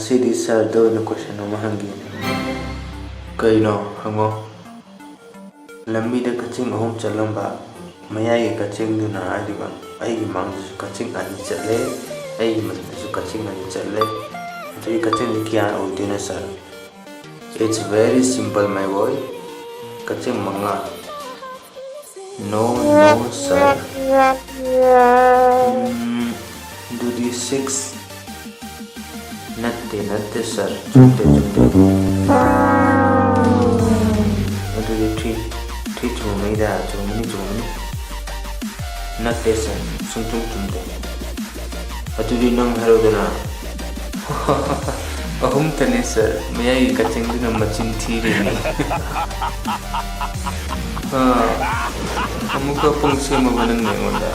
ꯉꯁꯤꯗꯤ ꯁꯔꯗ ꯑꯣꯏꯅ ꯀꯣꯏꯁꯟ ꯑꯃ ꯍꯪꯒꯦ. ꯀꯩꯅꯣ ꯍꯪꯉꯣ. ꯂꯝꯕꯤꯗ ꯀꯛꯆꯤꯡ 3 ꯆꯠꯂꯝꯕ ꯃꯌꯥꯏꯒꯤ ꯀꯛꯆꯤꯡꯗꯨꯅ ꯍꯥꯏꯔꯤꯕ ꯑꯩꯒꯤ ꯃꯥꯡꯗꯁꯨ ꯀꯛꯆꯤꯡ 2 ꯆꯠꯂꯦ, ꯑꯩꯒꯤ ꯃꯊꯛꯇꯁꯨ ꯀꯛꯆꯤꯡ 2 ꯆꯠꯂꯦ. ꯑꯗꯨꯒꯤ ꯀꯛꯆꯤꯡꯁꯤ ꯀꯌꯥ ꯑꯣꯏꯗꯣꯏꯅꯣ sir? It's very simple my boy. Kakching 5. No sir. ꯑꯗꯨꯗꯤ 6. Natte sir. Chumte. ꯑꯗꯨꯗꯤ 3 ꯆꯨꯝꯃꯤꯗ. ꯆꯨꯝꯃꯅꯤ. Natte sir. Chumte. ꯑꯗꯨꯗꯤ ꯅꯪ ꯍꯥꯏꯔꯣꯗꯅ. 3 sir. ꯃꯌꯥꯏꯒꯤ ꯀꯛꯆꯤꯡꯗꯨꯅ ꯃꯆꯤꯟ ꯊꯤꯔꯤꯅꯤ. ꯑꯃꯨꯛꯀ ꯄꯨꯡ ꯁꯦꯝꯃꯕ ꯅꯪ ꯑꯩꯉꯣꯟꯗ.